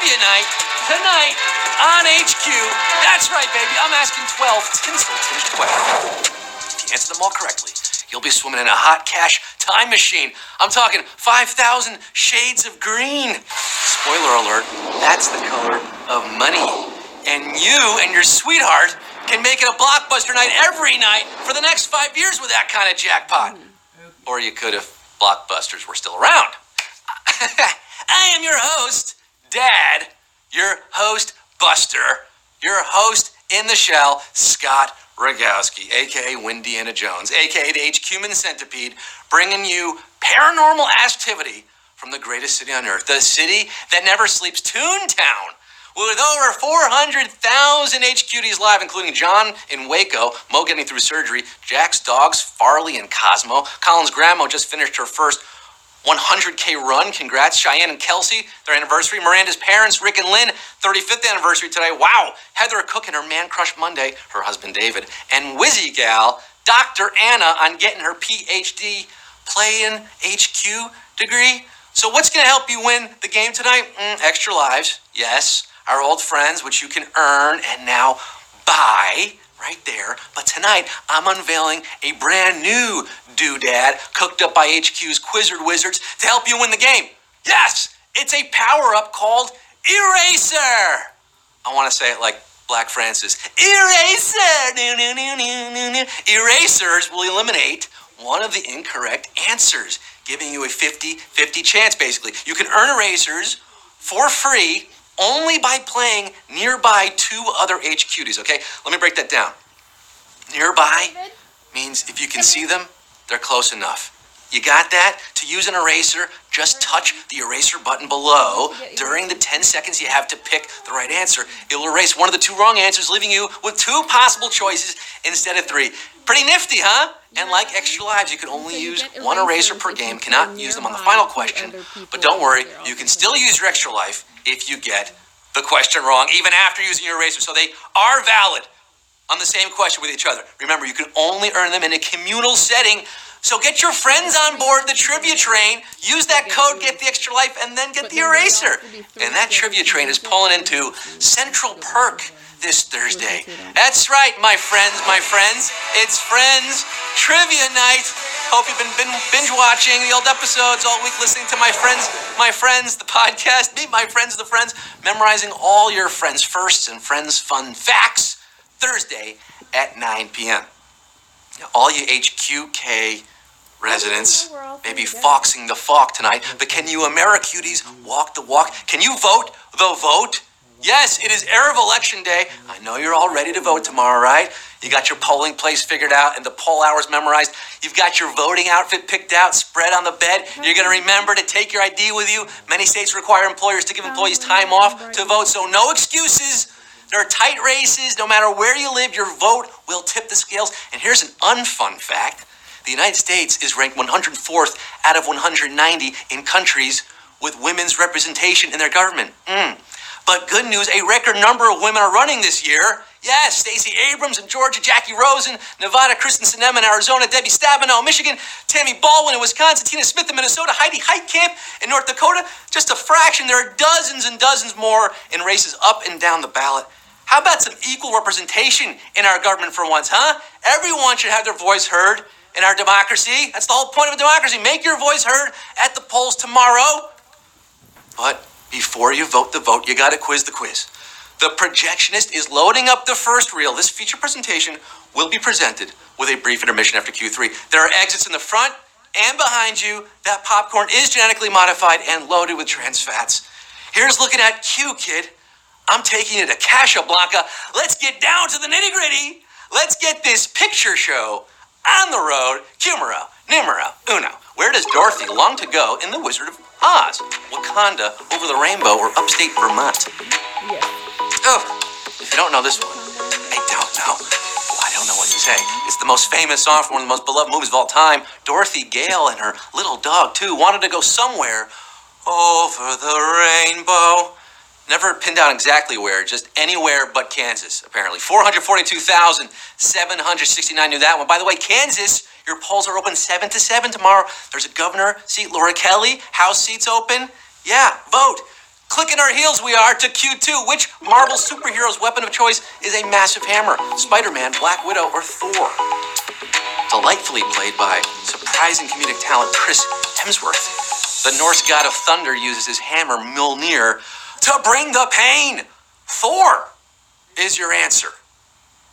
Trivia Night tonight on HQ. That's right, baby. I'm asking 12 tinsel-tinged questions. If you answer them all correctly, you'll be swimming in a hot cash time machine. I'm talking 5,000 shades of green. Spoiler alert, that's the color of money. And you and your sweetheart can make it a blockbuster night every night for the next 5 years with that kind of jackpot. Or you could if blockbusters were still around. I am your host, Dad, your host, Buster, your host in the shell, Scott Rogowski, a.k.a. Windiana Jones, a.k.a. the H-Cumin Centipede, bringing you paranormal activity from the greatest city on earth, the city that never sleeps, Toontown, with over 400,000 HQDs live, including John in Waco, Mo getting through surgery, Jack's dogs, Farley and Cosmo. Colin's grandma just finished her first 100K run. Congrats, Cheyenne and Kelsey, their anniversary. Miranda's parents, Rick and Lynn, 35th anniversary today. Wow. Heather Cook and her man crush Monday, her husband David. And Wizzy gal, Dr. Anna, on getting her PhD playing HQ degree. So what's going to help you win the game tonight? Extra lives, yes. Our old friends, which you can earn and now buy right there. But tonight, I'm unveiling a brand new doodad cooked up by HQ's Quizzard Wizards to help you win the game. Yes, it's a power-up called Eraser. I want to say it like Black Francis. Eraser! Erasers will eliminate one of the incorrect answers, giving you a 50-50 chance, basically. You can earn erasers for free only by playing nearby two other HQDs, okay? Let me break that down. Nearby means if you can see them, they're close enough. You got that? To use an eraser, just touch the eraser button below. During the 10 seconds you have to pick the right answer. It'll erase one of the two wrong answers, leaving you with two possible choices instead of three. Pretty nifty, huh? And like extra lives, you can only use one eraser per game, cannot use them on the final question. But don't worry, you can still use your extra life if you get the question wrong, even after using your eraser. So they are valid on the same question with each other. Remember, you can only earn them in a communal setting. So get your friends on board the trivia train, use that code, get the extra life, and then get the eraser. And that trivia train is pulling into Central Perk this Thursday. That's right, my friends. It's Friends Trivia Night. Hope you've been binge watching the old episodes all week, listening to my friends, the podcast, Meet My Friends, the Friends, memorizing all your friends' firsts and friends' fun facts, Thursday at 9 p.m. Now, all you HQK residents may be foxing the falk tonight, but can you Americuties walk the walk? Can you vote the vote? Yes, it is Arab Election Day. I know you're all ready to vote tomorrow, right? You got your polling place figured out and the poll hours memorized. You've got your voting outfit picked out, spread on the bed. You're going to remember to take your ID with you. Many states require employers to give employees time off to vote, so no excuses. There are tight races. No matter where you live, your vote will tip the scales. And here's an unfun fact. The United States is ranked 104th out of 190 in countries with women's representation in their government. But good news, a record number of women are running this year. Yes, Stacey Abrams in Georgia, Jackie Rosen, Nevada, Kristen Sinema in Arizona, Debbie Stabenow in Michigan, Tammy Baldwin in Wisconsin, Tina Smith in Minnesota, Heidi Heitkamp in North Dakota. Just a fraction. There are dozens and dozens more in races up and down the ballot. How about some equal representation in our government for once, huh? Everyone should have their voice heard in our democracy. That's the whole point of a democracy. Make your voice heard at the polls tomorrow. But before you vote the vote, you got to quiz the quiz. The projectionist is loading up the first reel. This feature presentation will be presented with a brief intermission after Q3. There are exits in the front and behind you. That popcorn is genetically modified and loaded with trans fats. Here's looking at Q, kid. I'm taking you to Casablanca. Let's get down to the nitty-gritty. Let's get this picture show on the road. Numero uno. Where does Dorothy long to go in The Wizard of Oz? Wakanda, over the rainbow, or upstate Vermont? Yeah. Oh, if you don't know this one, I don't know. Oh, I don't know what to say. It's the most famous song from one of the most beloved movies of all time. Dorothy Gale and her little dog, too, wanted to go somewhere over the rainbow. Never pinned down exactly where, just anywhere but Kansas, apparently. 442,769 knew that one. By the way, Kansas, your polls are open 7 to 7 tomorrow. There's a governor seat, Laura Kelly. House seats open. Yeah, vote. clicking our heels we are to Q2. Which Marvel superhero's weapon of choice is a massive hammer? Spider-Man, Black Widow, or Thor? Delightfully played by surprising comedic talent Chris Hemsworth. The Norse god of thunder uses his hammer Mjolnir to bring the pain. Thor is your answer.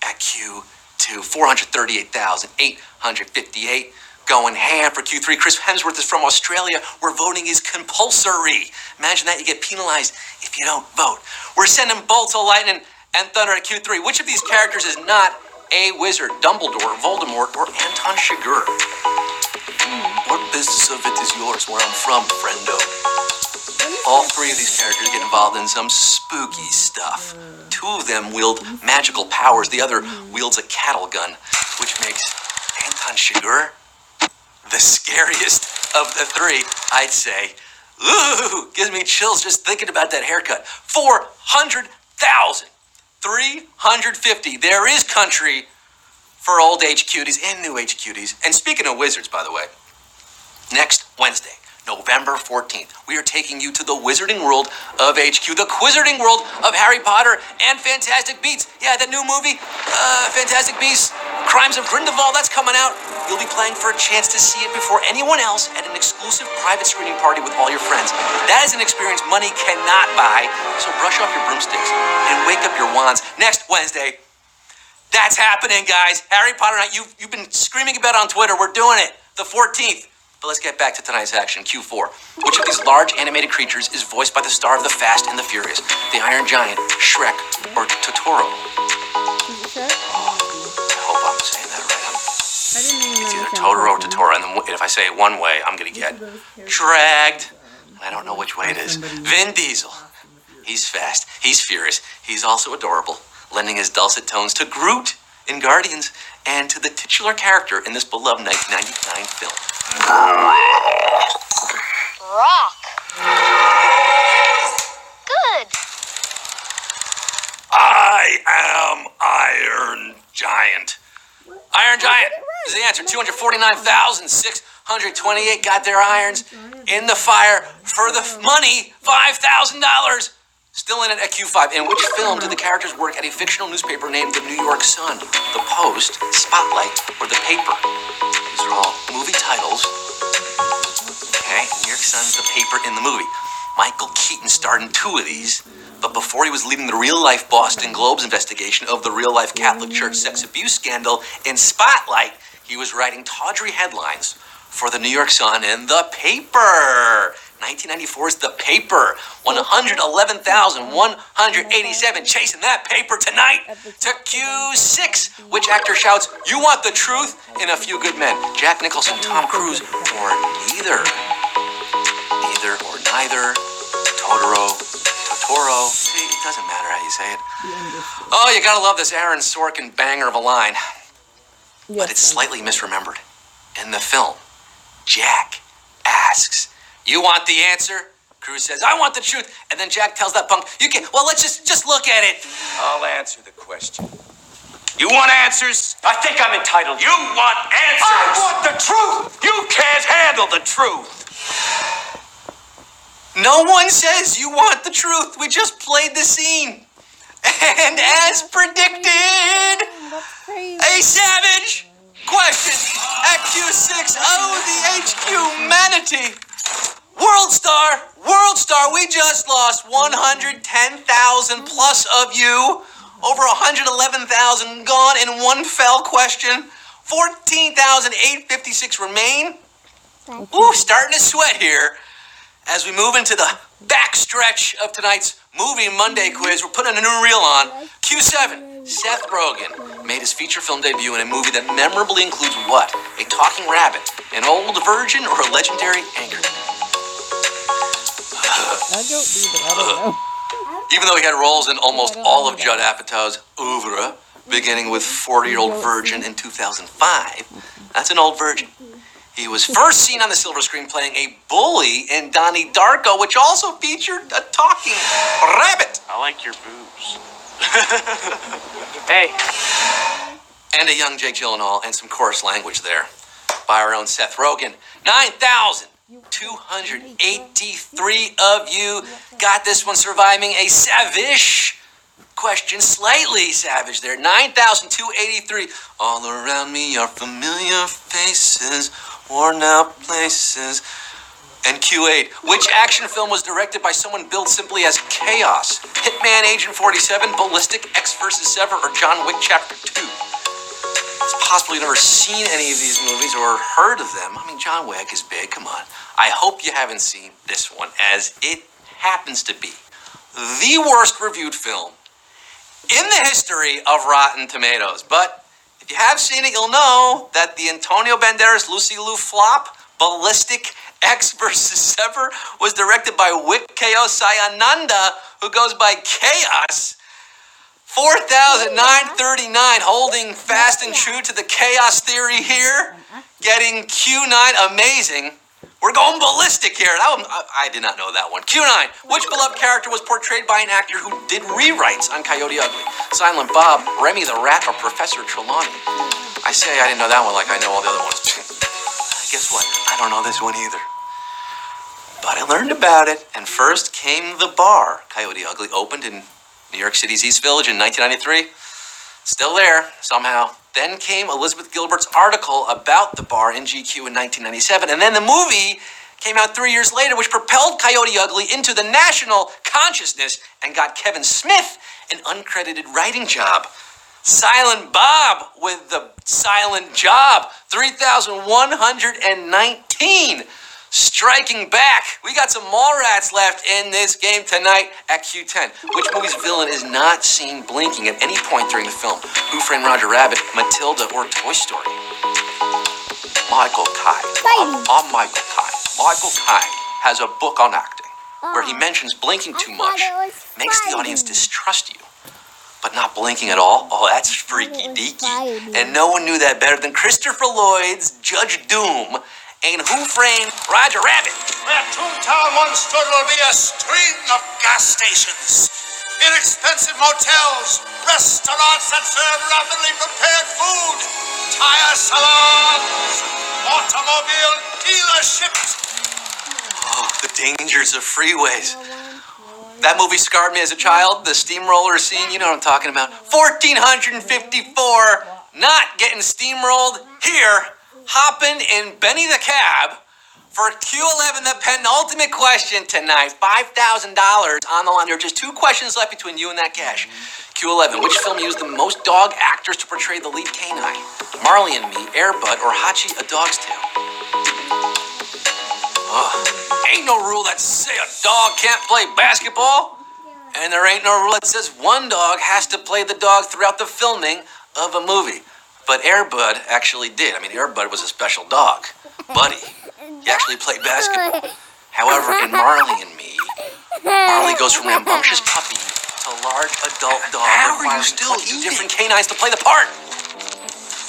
At Q2, 438,858. Going ham for Q3. Chris Hemsworth is from Australia, where voting is compulsory. Imagine that, you get penalized if you don't vote. We're sending bolts of lightning and thunder at Q3. Which of these characters is not a wizard? Dumbledore, Voldemort, or Anton Chigurh? What business of it is yours where I'm from, friendo? All three of these characters get involved in some spooky stuff. Two of them wield magical powers. The other wields a cattle gun, which makes Anton Chigurh the scariest of the three, I'd say. Ooh, gives me chills just thinking about that haircut. 400,350. There is country for old age cuties and new age cuties. And speaking of wizards, by the way, next Wednesday, November 14th, we are taking you to the wizarding world of HQ, the quizzarding world of Harry Potter and Fantastic Beasts. Yeah, that new movie, Fantastic Beasts, Crimes of Grindelwald, that's coming out. You'll be playing for a chance to see it before anyone else at an exclusive private screening party with all your friends. That is an experience money cannot buy, so brush off your broomsticks and wake up your wands. Next Wednesday, that's happening, guys. Harry Potter night, you've been screaming about it on Twitter. We're doing it, the 14th. But let's get back to tonight's action, Q4. Which of these large animated creatures is voiced by the star of The Fast and the Furious? The Iron Giant, Shrek, or Totoro? Shrek? I hope I'm saying that right. I didn't even It's either understand Totoro or that. Totoro, and then if I say it one way, I'm gonna get dragged. I don't know which way it is. Vin Diesel. He's fast. He's furious. He's also adorable, lending his dulcet tones to Groot in Guardians and to the titular character in this beloved 1999 film. Rock. Good. I am Iron Giant. Iron Giant is the answer. 249,628 got their irons in the fire for the money, $5,000. Still in it at Q5. In which film did the characters work at a fictional newspaper named the New York Sun, The Post, Spotlight, or The Paper? These are all movie titles. Okay, New York Sun's The Paper in the movie. Michael Keaton starred in two of these, but before he was leading the real-life Boston Globe's investigation of the real-life Catholic Church sex abuse scandal in Spotlight, he was writing tawdry headlines for the New York Sun and The Paper. 1994's The Paper. 111,187 chasing that paper tonight to Q6. Which actor shouts, "You want the truth" in A Few Good Men? Jack Nicholson, Tom Cruise, or neither? Neither or neither. Totoro. See, it doesn't matter how you say it. Oh, you gotta love this Aaron Sorkin banger of a line. But it's slightly misremembered. In the film, Jack asks, "You want the answer?" Cruise says, "I want the truth." And then Jack tells that punk, "You can, well, let's just look at it." I'll answer the question. You want answers? I think I'm entitled. You want answers? I want the truth! You can't handle the truth. No one says you want the truth. We just played the scene. And as predicted, That's crazy. a savage question at Q6. Oh, the HQ manatee. World Star, we just lost 110,000 plus of you. Over 111,000 gone in one fell question. 14,856 remain. Ooh, starting to sweat here. As we move into the backstretch of tonight's Movie Monday quiz, we're putting a new reel on. Q7, Seth Rogen made his feature film debut in a movie that memorably includes what? A talking rabbit, an old virgin, or a legendary anchorman? I don't know. Even though he had roles in almost all of Judd Apatow's oeuvre, beginning with 40-Year-Old Virgin in 2005, that's an old virgin. He was first seen on the silver screen playing a bully in Donnie Darko, which also featured a talking rabbit. I like your boobs. Hey. And a young Jake Gyllenhaal and some coarse language there by our own Seth Rogen. 9,000 283 of you got this one, surviving a savage question. Slightly savage there. 9,283. All around me are familiar faces, worn out places. And Q8. Which action film was directed by someone billed simply as Chaos? Hitman Agent 47, Ballistic, X vs. Sever, or John Wick Chapter 2? It's possible you've never seen any of these movies or heard of them. I mean, John Wick is big, come on. I hope you haven't seen this one, as it happens to be the worst reviewed film in the history of Rotten Tomatoes. But if you have seen it, you'll know that the Antonio Banderas, Lucy Liu flop, Ballistic, X vs. Sever, was directed by Wick Ko Sayananda, who goes by Chaos. 4,939, holding fast and true to the chaos theory here. Getting Q9, amazing. We're going ballistic here. I did not know that one. Q9, which beloved character was portrayed by an actor who did rewrites on Coyote Ugly? Silent Bob, Remy the Rat, or Professor Trelawney? I say I didn't know that one like I know all the other ones. Guess what? I don't know this one either. But I learned about it, and first came the bar. Coyote Ugly opened in New York City's East Village in 1993. Still there, somehow. Then came Elizabeth Gilbert's article about the bar in GQ in 1997. And then the movie came out 3 years later, which propelled Coyote Ugly into the national consciousness and got Kevin Smith an uncredited writing job. Silent Bob with the silent job. 3,119. Striking back. We got some Mallrats left in this game tonight at Q10. Which movie's villain is not seen blinking at any point during the film? Who Framed Roger Rabbit, Matilda, or Toy Story? Michael Caine. I'm Michael Caine. Michael Caine has a book on acting where he mentions blinking too much makes the audience distrust you. But not blinking at all? Oh, that's freaky deaky. And no one knew that better than Christopher Lloyd's Judge Doom in Who Framed Roger Rabbit. Where Toontown once stood will be a string of gas stations, inexpensive motels, restaurants that serve rapidly prepared food, tire salons, automobile dealerships. Oh, the dangers of freeways. That movie scarred me as a child. The steamroller scene, you know what I'm talking about. 1,454, not getting steamrolled here. Hopping in Benny the Cab for Q11, the penultimate question tonight. $5,000 on the line. There are just 2 questions left between you and that cash. Q11, which film used the most dog actors to portray the lead canine? Marley and Me, Air Bud, or Hachi, A Dog's Tale? Ain't no rule that say a dog can't play basketball. And there ain't no rule that says one dog has to play the dog throughout the filming of a movie. But Air Bud actually did. I mean, Air Bud was a special dog. Buddy, he actually played basketball. However, in Marley and Me, Marley goes from rambunctious puppy to large adult dog. How are you still eating? Different canines to play the part.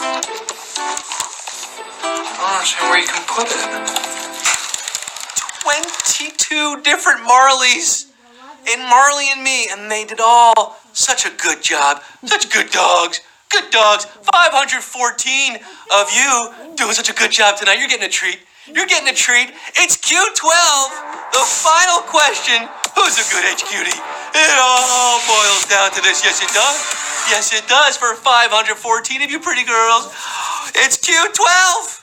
I don't understand where you can put it. 22 different Marleys in Marley and Me, and they did all such a good job. Such good dogs. Good dogs. 514 of you doing such a good job tonight. You're getting a treat. You're getting a treat. It's Q12, the final question. Who's a good HQD? It all boils down to this. Yes, it does. Yes, it does for 514 of you pretty girls. It's Q12.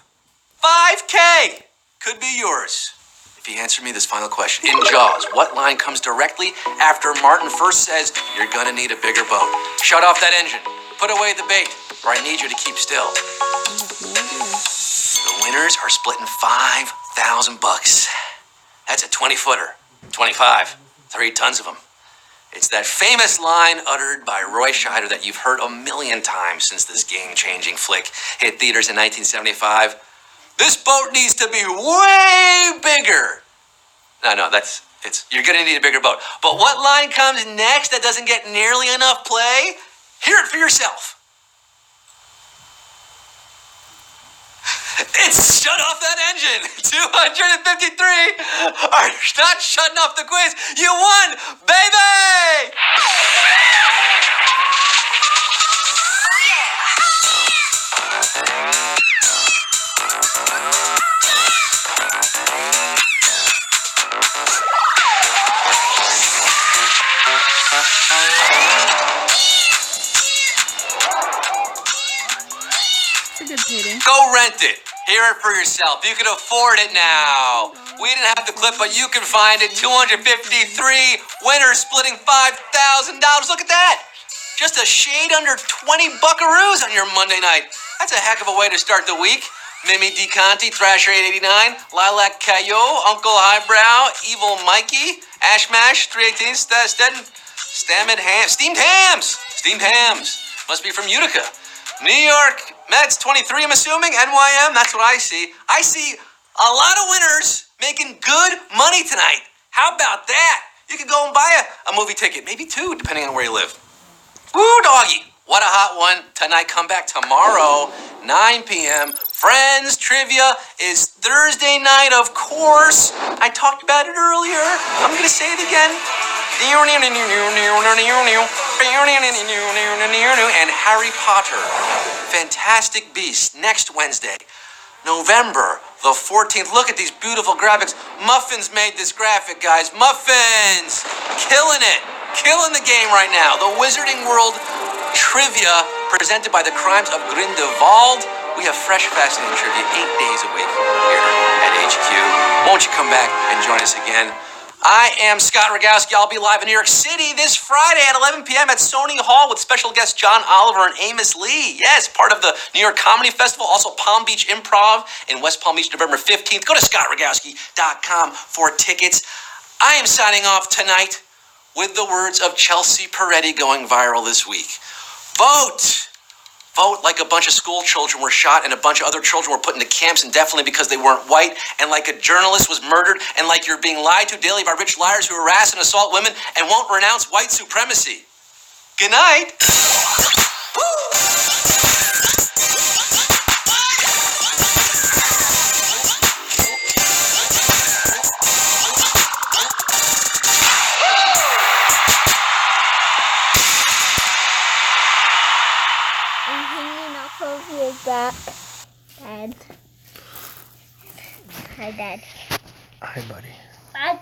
5K could be yours. If you answer me this final question. In Jaws, what line comes directly after Martin first says, "You're gonna need a bigger boat"? Shut off that engine. Put away the bait, or I need you to keep still. The winners are splitting $5,000. That's a 20-footer. 25. 3 tons of them. It's that famous line uttered by Roy Scheider that you've heard a million times since this game-changing flick hit theaters in 1975. This boat needs to be way bigger. No, you're gonna need a bigger boat. But what line comes next that doesn't get nearly enough play? Hear it for yourself. It's shut off that engine. 253 are not shutting off the quiz. You won, baby! Go rent it. Hear it for yourself. You can afford it now. We didn't have the clip, but you can find it. 253 winners splitting $5,000. Look at that. Just a shade under 20 buckaroos on your Monday night. That's a heck of a way to start the week. Mimi D. Conti, Thrasher 889, Lilac Caillou, Uncle Highbrow, Evil Mikey, Ash Mash 318, Steamed Hams. Must be from Utica. New York Mets 23, I'm assuming. NYM, that's what I see. I see a lot of winners making good money tonight. How about that? You could go and buy a movie ticket, maybe two, depending on where you live. Woo, doggy. What a hot one. Tonight, come back tomorrow, 9 p.m. Friends Trivia is Thursday night, of course. I talked about it earlier. I'm going to say it again. And Harry Potter, Fantastic Beasts, next Wednesday, November the 14th. Look at these beautiful graphics. Muffins made this graphic, guys. Muffins! Killing it. Killing the game right now. The Wizarding World Trivia presented by the Crimes of Grindelwald. We have fresh, fascinating trivia 8 days a week here at HQ. Won't you come back and join us again? I am Scott Rogowski. I'll be live in New York City this Friday at 11 p.m. at Sony Hall with special guests John Oliver and Amos Lee. Yes, part of the New York Comedy Festival. Also Palm Beach Improv in West Palm Beach, November 15th. Go to scottrogowski.com for tickets. I am signing off tonight with the words of Chelsea Peretti going viral this week. Vote! Vote like a bunch of school children were shot and a bunch of other children were put into camps indefinitely because they weren't white, and like a journalist was murdered, and like you're being lied to daily by rich liars who harass and assault women and won't renounce white supremacy. Good night. I'm hanging off of your back, Dad. Hi, Dad. Hi, buddy. Bye.